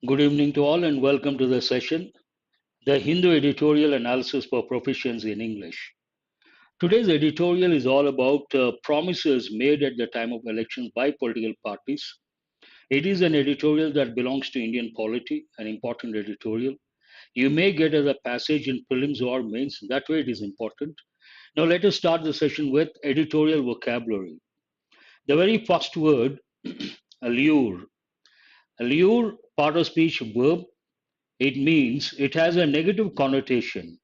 Good evening to all and welcome to the session, the Hindu Editorial Analysis for Proficiency in English. Today's editorial is all about promises made at the time of elections by political parties. It is an editorial that belongs to Indian polity, an important editorial. You may get as a passage in prelims or mains, that way it is important. Now let us start the session with editorial vocabulary. The very first word, allure. Allure, part of speech verb. It means it has a negative connotation.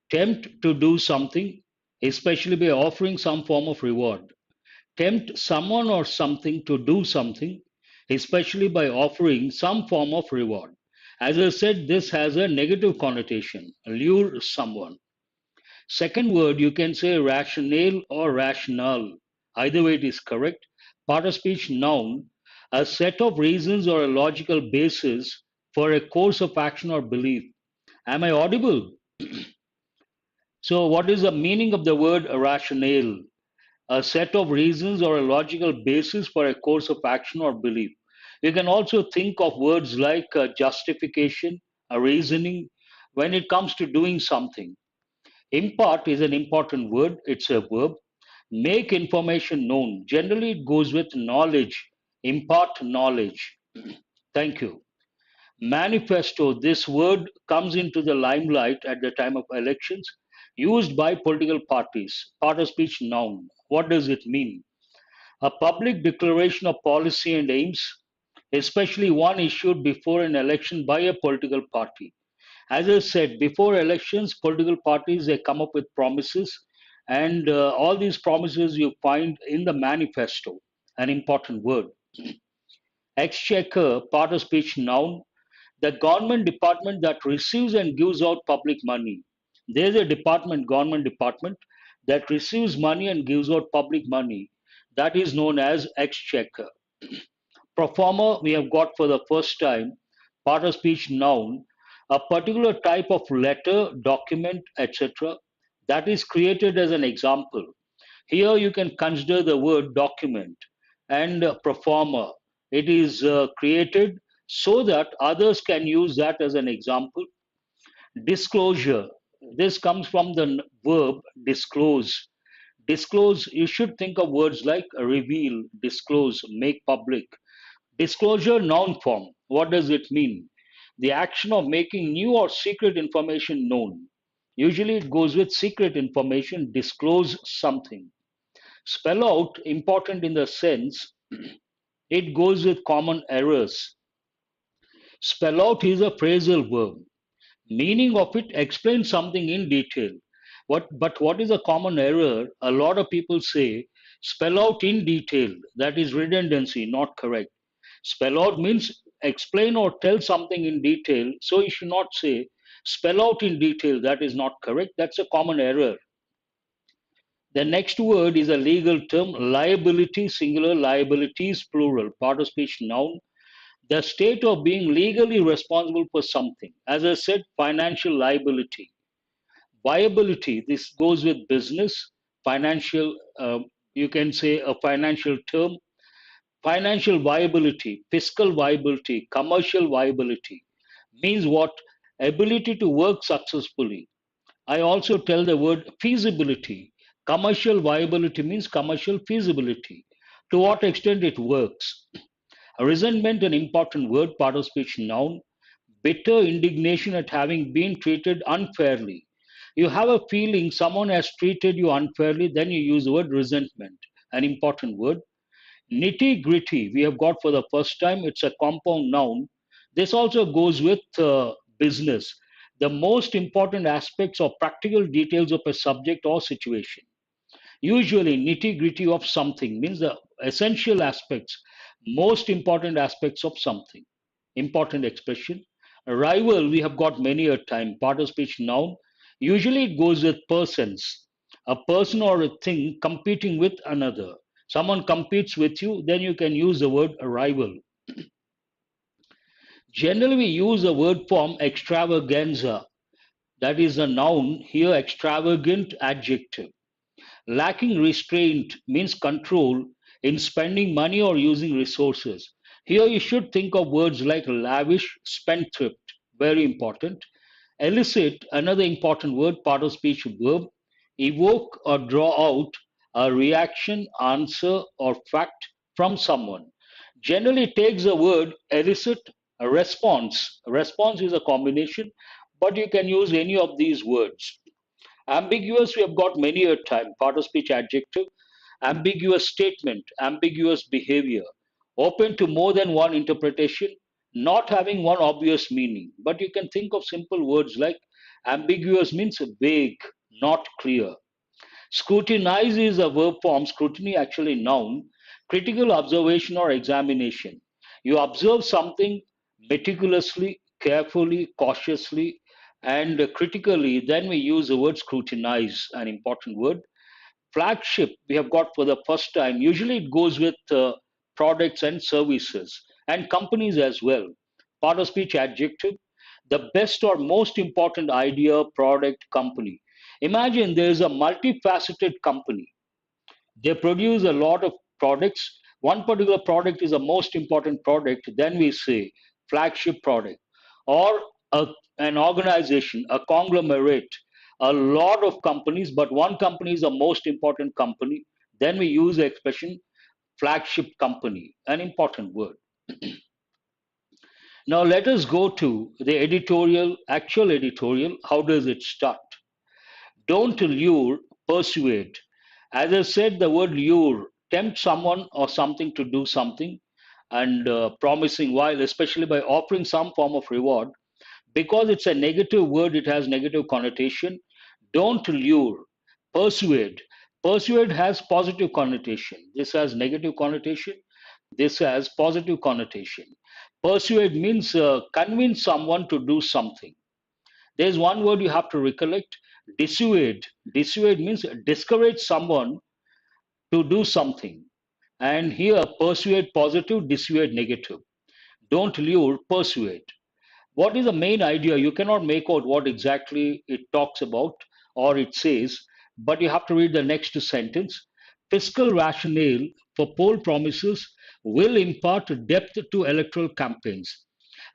Tempt to do something, especially by offering some form of reward. Tempt someone or something to do something, especially by offering some form of reward. As I said, this has a negative connotation. Lure someone. Second word, you can say rationale or rational. Either way, it is correct. Part of speech noun, a set of reasons or a logical basis for a course of action or belief. Am I audible? So, what is the meaning of the word rationale? A set of reasons or a logical basis for a course of action or belief. You can also think of words like justification, a reasoning, when it comes to doing something. Impart is an important word, it's a verb. Make information known. Generally, it goes with knowledge. Impart knowledge. Thank you. Manifesto, this word comes into the limelight at the time of elections, used by political parties. Part of speech noun. What does it mean? A public declaration of policy and aims, especially one issued before an election by a political party. As I said, before elections, political parties they come up with promises, and all these promises you find in the manifesto, an important word. Exchequer, part of speech noun, the government department that receives and gives out public money. There's a department, government department, that receives money and gives out public money. That is known as exchequer. Proforma, we have got for the first time, part of speech noun, a particular type of letter, document, etc., that is created as an example. Here you can consider the word document and proforma. It is created so that others can use that as an example. Disclosure. This comes from the verb disclose. Disclose, you should think of words like reveal, disclose, make public. Disclosure, noun form. What does it mean? The action of making new or secret information known. Usually it goes with secret information, disclose something. Spell out, important in the sense, it goes with common errors. Spell out is a phrasal verb. Meaning of it explains something in detail. But what is a common error? A lot of people say spell out in detail. That is redundancy, not correct. Spell out means explain or tell something in detail. So you should not say spell out in detail. That is not correct. That's a common error. The next word is a legal term, liability, singular, liabilities, plural, part of speech noun. The state of being legally responsible for something. As I said, financial liability. Viability, this goes with business, financial, you can say a financial term. Financial viability, fiscal viability, commercial viability means what? Ability to work successfully. I also tell the word feasibility. Commercial viability means commercial feasibility. To what extent it works. Resentment, an important word, part of speech noun. Bitter indignation at having been treated unfairly. You have a feeling someone has treated you unfairly, then you use the word resentment, an important word. Nitty gritty, we have got for the first time, it's a compound noun. This also goes with business. The most important aspects or practical details of a subject or situation. Usually, nitty gritty of something means the essential aspects, most important aspects of something. Important expression. Rival, we have got many a time, part of speech noun. Usually, it goes with persons. A person or a thing competing with another. Someone competes with you, then you can use the word rival. Generally, we use the word form extravaganza. That is a noun, here extravagant adjective. Lacking restraint means control in spending money or using resources. Here you should think of words like lavish, spendthrift, very important. Elicit, another important word, part of speech verb. Evoke or draw out a reaction, answer, or fact from someone. Generally, it takes the word elicit, a response. A response is a combination, but you can use any of these words. Ambiguous, we have got many a time, part of speech adjective. Ambiguous statement, ambiguous behavior, open to more than one interpretation, not having one obvious meaning. But you can think of simple words like ambiguous means vague, not clear. Scrutinize is a verb form, scrutiny actually noun, critical observation or examination. You observe something meticulously, carefully, cautiously, and critically. Then we use the word scrutinize, an important word. Flagship, we have got for the first time. Usually it goes with products and services and companies as well. Part of speech adjective, the best or most important idea, product, company. Imagine there is a multifaceted company. They produce a lot of products. One particular product is the most important product. Then we say flagship product. Or a, an organization, a conglomerate, a lot of companies, but one company is the most important company. Then we use the expression flagship company, an important word. Now let us go to the editorial, actual editorial. How does it start? Don't lure, persuade. As I said, the word lure, tempt someone or something to do something and promising while, especially by offering some form of reward. Because it's a negative word, it has negative connotation. Don't lure, persuade. Persuade has positive connotation. This has negative connotation. This has positive connotation. Persuade means convince someone to do something. There's one word you have to recollect, dissuade. Dissuade means discourage someone to do something. And here, persuade positive, dissuade negative. Don't lure, persuade. What is the main idea? You cannot make out what exactly it talks about or it says, but you have to read the next sentence. Fiscal rationale for poll promises will impart depth to electoral campaigns.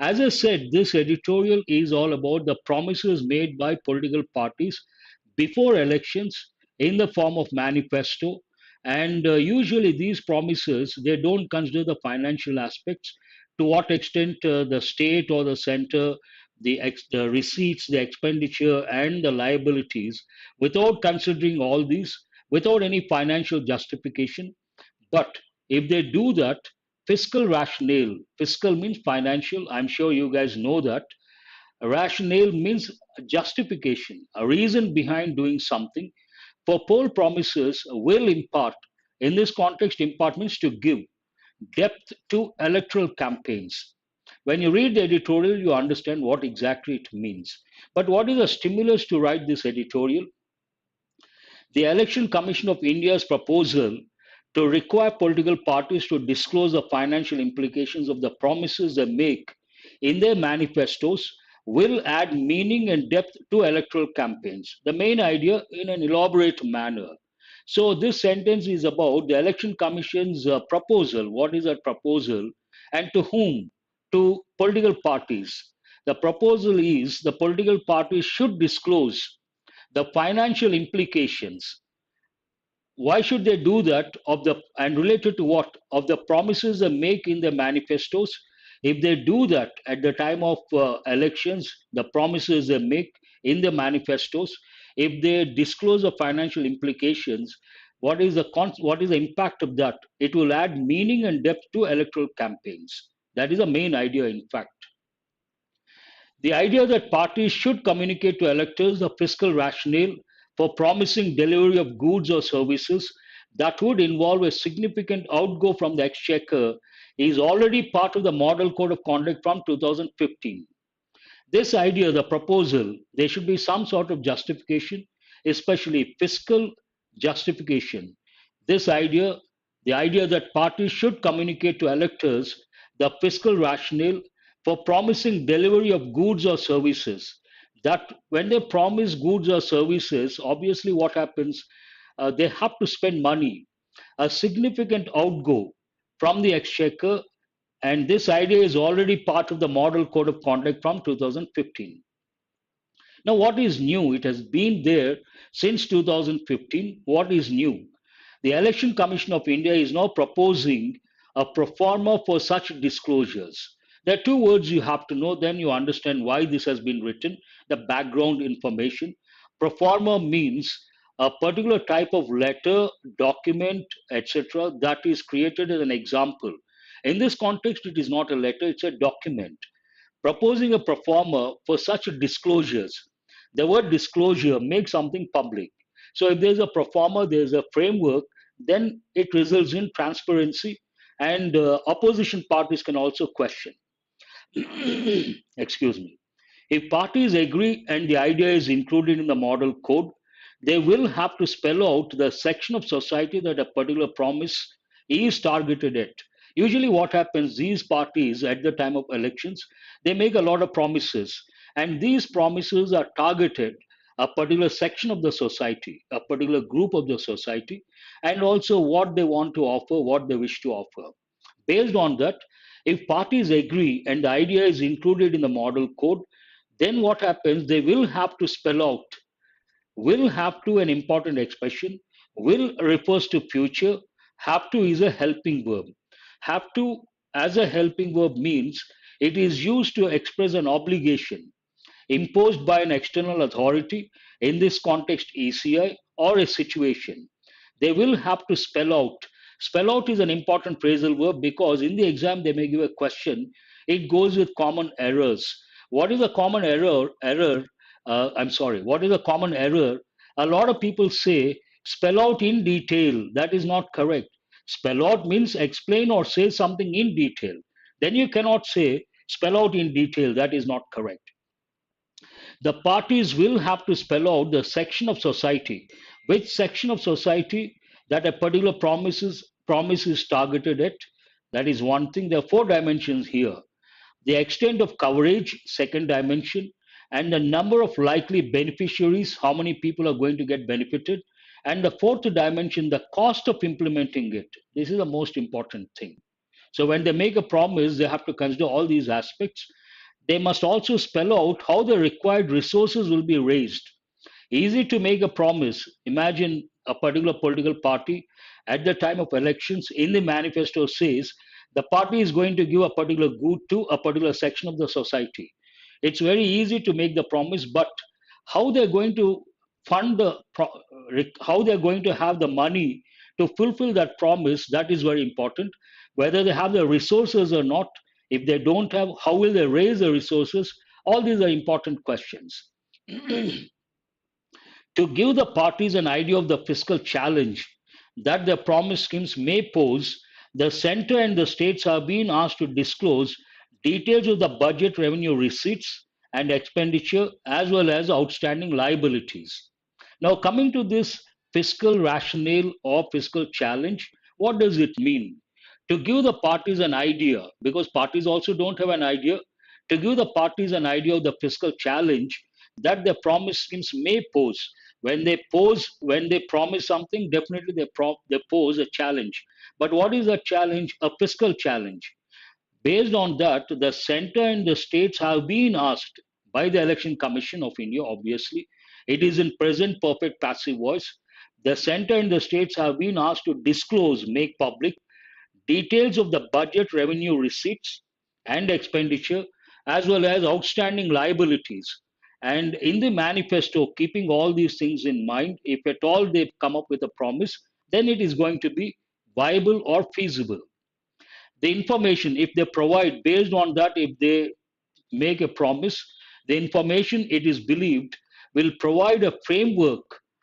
As I said, this editorial is all about the promises made by political parties before elections in the form of manifesto. And usually these promises, they don't consider the financial aspects, to what extent the state or the center, the receipts, the expenditure, and the liabilities, without considering all these, without any financial justification. But if they do that, fiscal rationale, fiscal means financial, I'm sure you guys know that. Rationale means justification, a reason behind doing something. For poll promises will impart, in this context, impart means to give depth to electoral campaigns. When you read the editorial, you understand what exactly it means. But what is the stimulus to write this editorial? The Election Commission of India's proposal to require political parties to disclose the financial implications of the promises they make in their manifestos will add meaning and depth to electoral campaigns. The main idea in an elaborate manner. So, this sentence is about the Election Commission's proposal. What is that proposal? And to whom? To political parties. The proposal is the political parties should disclose the financial implications. Why should they do that? Of the and related to what? Of the promises they make in their manifestos. If they do that at the time of elections, the promises they make in the manifestos, if they disclose the financial implications, what is the impact of that? It will add meaning and depth to electoral campaigns. That is the main idea, in fact. The idea that parties should communicate to electors the fiscal rationale for promising delivery of goods or services that would involve a significant outgo from the exchequer is already part of the Model Code of Conduct from 2015. This idea, the proposal, there should be some sort of justification, especially fiscal justification. This idea, the idea that parties should communicate to electors the fiscal rationale for promising delivery of goods or services. That when they promise goods or services, obviously what happens, they have to spend money, a significant outgo from the exchequer And this idea is already part of the Model Code of Conduct from 2015. Now, what is new? It has been there since 2015. What is new? The Election Commission of India is now proposing a pro forma for such disclosures. There are two words you have to know, then you understand why this has been written, the background information. Pro forma means a particular type of letter, document, etc., that is created as an example. In this context, it is not a letter, it's a document proposing a performer for such disclosures. The word disclosure makes something public. So if there's a performer, there's a framework, then it results in transparency, and opposition parties can also question. Excuse me. If parties agree and the idea is included in the model code, they will have to spell out the section of society that a particular promise is targeted at. Usually, what happens, these parties at the time of elections, they make a lot of promises, and these promises are targeted a particular section of the society, a particular group of the society, and also what they want to offer, what they wish to offer. Based on that, if parties agree and the idea is included in the model code, then what happens? They will have to spell out, will have to, an important expression, will refers to future, have to is a helping verb. Have to as a helping verb means it is used to express an obligation imposed by an external authority, in this context ECI, or a situation. They will have to spell out. Spell out is an important phrasal verb because in the exam they may give a question. It goes with common errors. What is a common error? What is a common error? A lot of people say spell out in detail. That is not correct. Spell out means explain or say something in detail. Then you cannot say spell out in detail. That is not correct. The parties will have to spell out the section of society, which section of society that a particular promise is targeted at. That is one thing. There are four dimensions here: the extent of coverage, second dimension, and the number of likely beneficiaries, how many people are going to get benefited, and the fourth dimension, the cost of implementing it. This is the most important thing. So when they make a promise, they have to consider all these aspects. They must also spell out how the required resources will be raised. Easy to make a promise. Imagine a particular political party at the time of elections in the manifesto says the party is going to give a particular good to a particular section of the society. It's very easy to make the promise, but how they're going to fund how they're going to have the money to fulfill that promise, that is very important. Whether they have the resources or not, if they don't have, how will they raise the resources? All these are important questions. To give the parties an idea of the fiscal challenge that the promise schemes may pose, the center and the states are being asked to disclose details of the budget revenue receipts and expenditure as well as outstanding liabilities. Now, coming to this fiscal rationale or fiscal challenge, what does it mean? To give the parties an idea, because parties also don't have an idea, to give the parties an idea of the fiscal challenge that the promise schemes may pose. When they promise something, definitely they pose a challenge. But what is a challenge? A fiscal challenge. Based on that, the center and the states have been asked by the Election Commission of India, obviously. It is in present perfect passive voice. The center and the states have been asked to disclose, make public details of the budget revenue receipts and expenditure, as well as outstanding liabilities. And in the manifesto, keeping all these things in mind, if at all they come up with a promise, then it is going to be viable or feasible. The information, if they provide based on that, if they make a promise, the information, it is believed, will provide a framework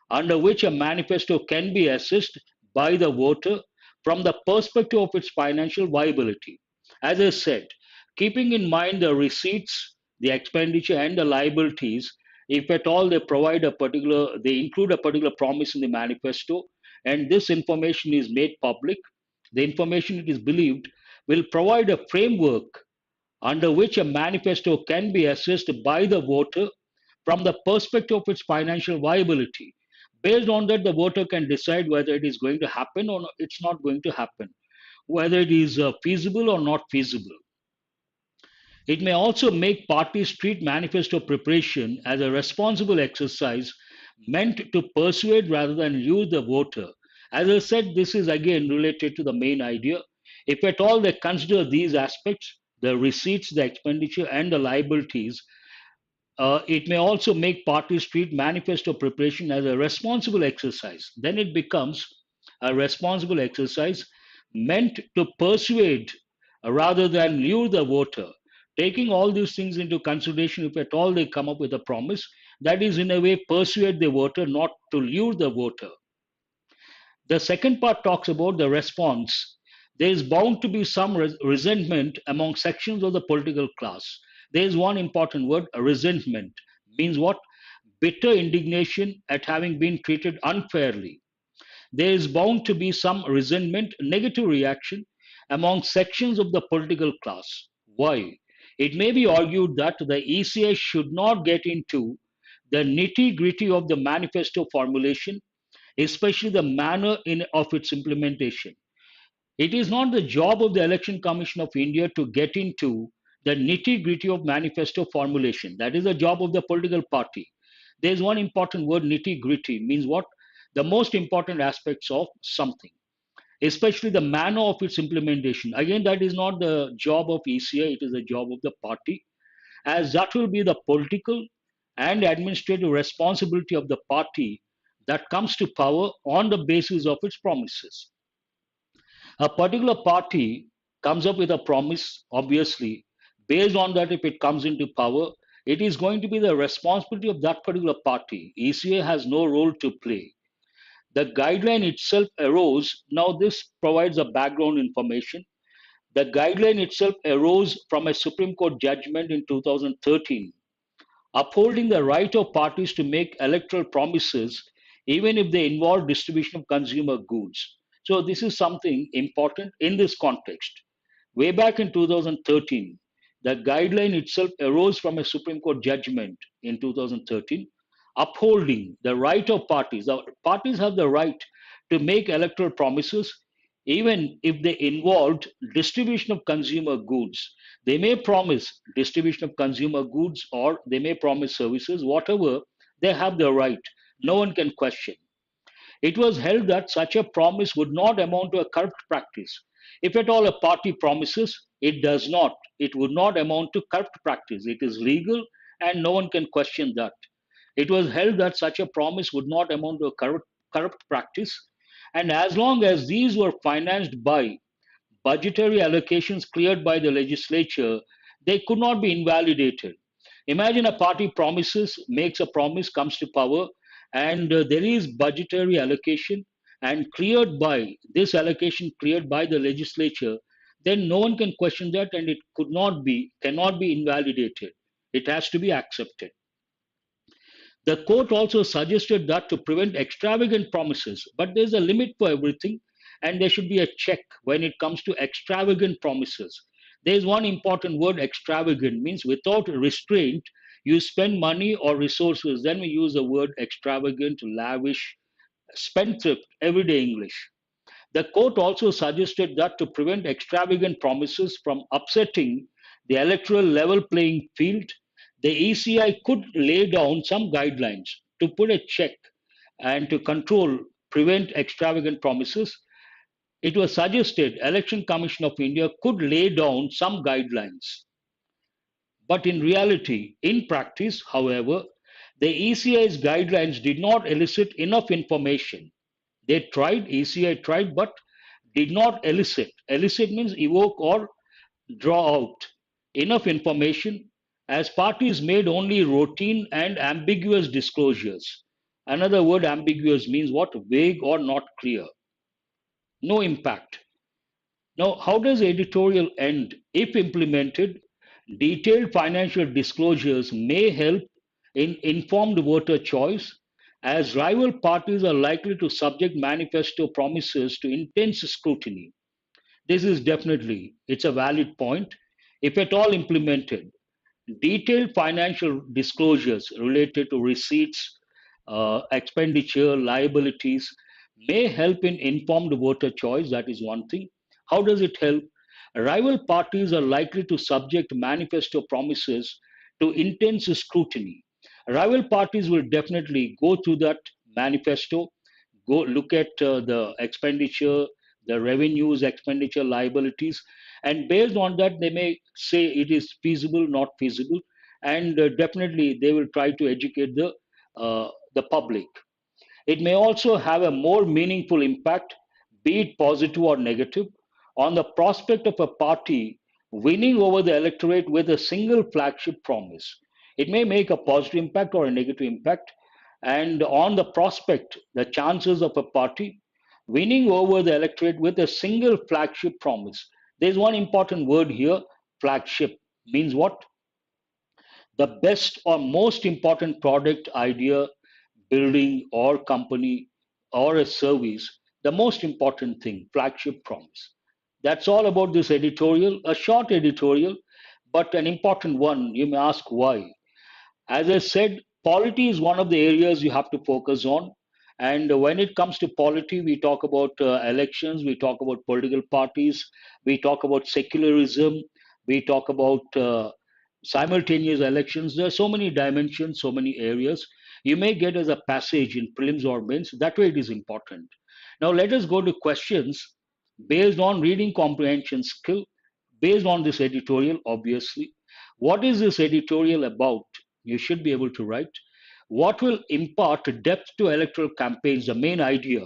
under which a manifesto can be assessed by the voter from the perspective of its financial viability. As I said, keeping in mind the receipts, the expenditure, and the liabilities, if at all they include a particular promise in the manifesto, and this information is made public, the information, it is believed, will provide a framework under which a manifesto can be assessed by the voter from the perspective of its financial viability. Based on that, the voter can decide whether it is going to happen or it's not going to happen. whether it is feasible or not feasible. It may also make parties treat manifesto preparation as a responsible exercise meant to persuade rather than lure the voter. As I said, this is again related to the main idea. If at all they consider these aspects, the receipts, the expenditure, and the liabilities, it may also make parties treat manifesto preparation as a responsible exercise. Then it becomes a responsible exercise meant to persuade rather than lure the voter. Taking all these things into consideration, if at all they come up with a promise, that is in a way persuade the voter, not to lure the voter. The second part talks about the response. There is bound to be some resentment among sections of the political class. There is one important word, resentment. Means what? Bitter indignation at having been treated unfairly. There is bound to be some resentment, negative reaction among sections of the political class. Why? It may be argued that the ECI should not get into the nitty gritty of the manifesto formulation, especially the manner of its implementation. It is not the job of the Election Commission of India to get into the nitty gritty of manifesto formulation. That is the job of the political party. There is one important word, nitty gritty, means what? The most important aspects of something, especially the manner of its implementation. Again, that is not the job of ECI, it is the job of the party, as that will be the political and administrative responsibility of the party that comes to power on the basis of its promises. A particular party comes up with a promise, obviously, based on that, if it comes into power, it is going to be the responsibility of that particular party. ECA has no role to play. The guideline itself arose, now this provides a background information. The guideline itself arose from a Supreme Court judgment in 2013 upholding the right of parties to make electoral promises even if they involve distribution of consumer goods. So this is something important in this context. Way back in 2013, the guideline itself arose from a Supreme Court judgment in 2013 upholding the right of parties. The parties have the right to make electoral promises even if they involved distribution of consumer goods. They may promise distribution of consumer goods or they may promise services, whatever, they have the right. No one can question. It was held that such a promise would not amount to a corrupt practice. If at all a party promises, it does not. It would not amount to corrupt practice. It is legal and no one can question that. It was held that such a promise would not amount to a corrupt practice. And as long as these were financed by budgetary allocations cleared by the legislature, they could not be invalidated. Imagine a party promises, makes a promise, comes to power, and there is budgetary allocation and cleared by this allocation cleared by the legislature, then no one can question that and it cannot be invalidated. It has to be accepted. The court also suggested that to prevent extravagant promises, but there's a limit for everything, and there should be a check when it comes to extravagant promises. There's one important word, extravagant, means without restraint, you spend money or resources. Then we use the word extravagant, lavish, spendthrift, everyday English. The court also suggested that to prevent extravagant promises from upsetting the electoral level playing field, the ECI could lay down some guidelines to put a check and to control, prevent extravagant promises. It was suggested Election Commission of India could lay down some guidelines. But in reality, in practice, however, the ECI's guidelines did not elicit enough information. They tried, ECI tried, but did not elicit. Elicit means evoke or draw out enough information as parties made only routine and ambiguous disclosures. Another word, ambiguous, means what? Vague or not clear. No impact. Now, how does editorial end? If implemented, detailed financial disclosures may help in informed voter choice, as rival parties are likely to subject manifesto promises to intense scrutiny. This is definitely, it's a valid point. If at all implemented, detailed financial disclosures related to receipts, expenditure, liabilities may help in informed voter choice. That is one thing. How does it help? Rival parties are likely to subject manifesto promises to intense scrutiny. Rival parties will definitely go through that manifesto, go look at the expenditure, the revenues, expenditure, liabilities, and based on that, they may say it is feasible, not feasible, and definitely they will try to educate the public. It may also have a more meaningful impact, be it positive or negative, on the prospect of a party winning over the electorate with a single flagship promise. It may make a positive impact or a negative impact, and on the prospect, the chances of a party winning over the electorate with a single flagship promise. There's one important word here, flagship. Means what? The best or most important product, idea, building, or company, or a service, the most important thing, flagship promise. That's all about this editorial, a short editorial, but an important one. You may ask why. As I said, polity is one of the areas you have to focus on. And when it comes to polity, we talk about elections, we talk about political parties, we talk about secularism, we talk about simultaneous elections. There are so many dimensions, so many areas. You may get as a passage in prelims or mains. That way, it is important. Now, let us go to questions based on reading comprehension skill, based on this editorial, obviously. What is this editorial about? You should be able to write. What will impart depth to electoral campaigns? The main idea.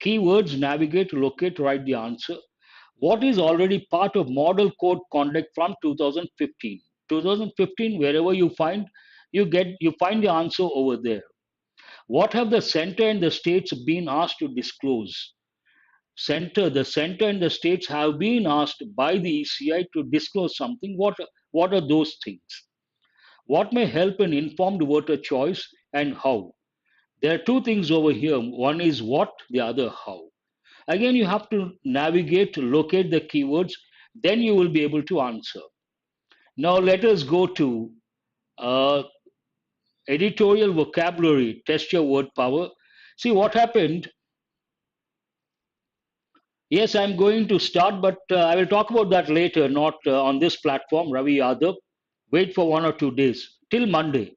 Keywords, navigate, locate, write the answer. What is already part of Model Code Conduct from 2015? 2015, wherever you find, you find the answer over there. What have the center and the states been asked to disclose? The center and the states have been asked by the ECI to disclose something. What are those things? What may help an informed voter choice and how? There are two things over here. One is what, the other how. Again, you have to navigate, locate the keywords, then you will be able to answer. Now, let us go to uh, editorial vocabulary, test your word power. See what happened. Yes, I'm going to start, but I will talk about that later, not on this platform, Ravi Yadav. Wait for 1 or 2 days till Monday.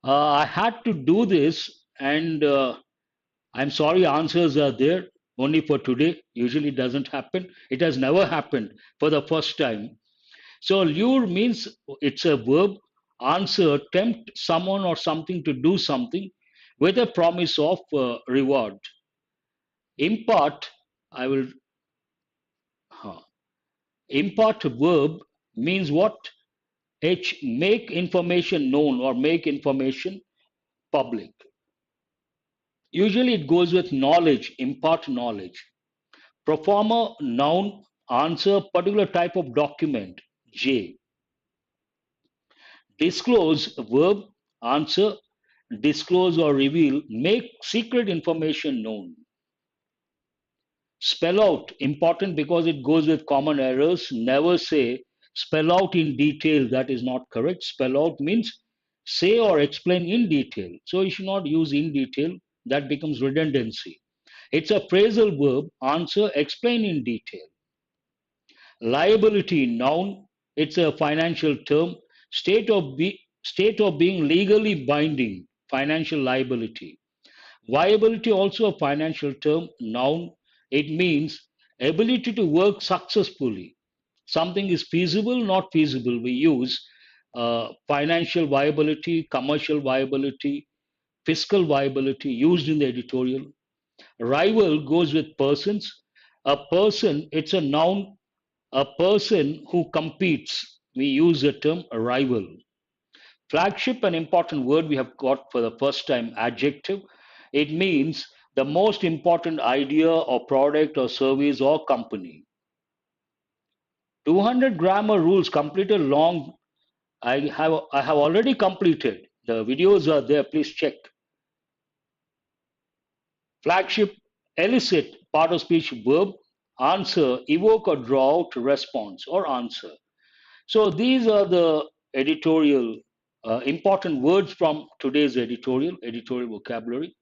I had to do this, and I'm sorry, answers are there only for today. Usually it doesn't happen. It has never happened for the first time. So lure means it's a verb. Answer, tempt someone or something to do something with a promise of reward. Impart, I will, huh. Impart verb means what? H, make information known or make information public. Usually it goes with knowledge, impart knowledge. Proforma noun, answer particular type of document. J. Disclose verb, answer, disclose or reveal, make secret information known. Spell out, important because it goes with common errors. Never say spell out in detail, that is not correct. Spell out means say or explain in detail. So you should not use in detail, that becomes redundancy. It's a phrasal verb, answer, explain in detail. Liability, noun, it's a financial term. State of being legally binding, financial liability. Viability, also a financial term, noun. It means ability to work successfully. Something is feasible, not feasible. We use financial viability, commercial viability, fiscal viability used in the editorial. Rival goes with persons. A person, it's a noun, a person who competes. We use the term rival. Flagship, an important word we have got for the first time, adjective. It means the most important idea or product or service or company. 200 grammar rules completed long. I have already completed. The videos are there. Please check. Flagship, elicit, part of speech verb, answer, evoke or draw out response or answer. So these are the editorial important words from today's editorial vocabulary.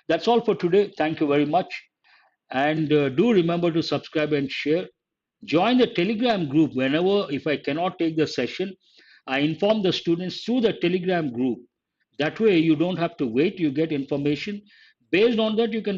That's all for today. Thank you very much. And do remember to subscribe and share. Join the Telegram group whenever, if I cannot take the session, I inform the students through the Telegram group. That way, you don't have to wait, you get information. Based on that, you can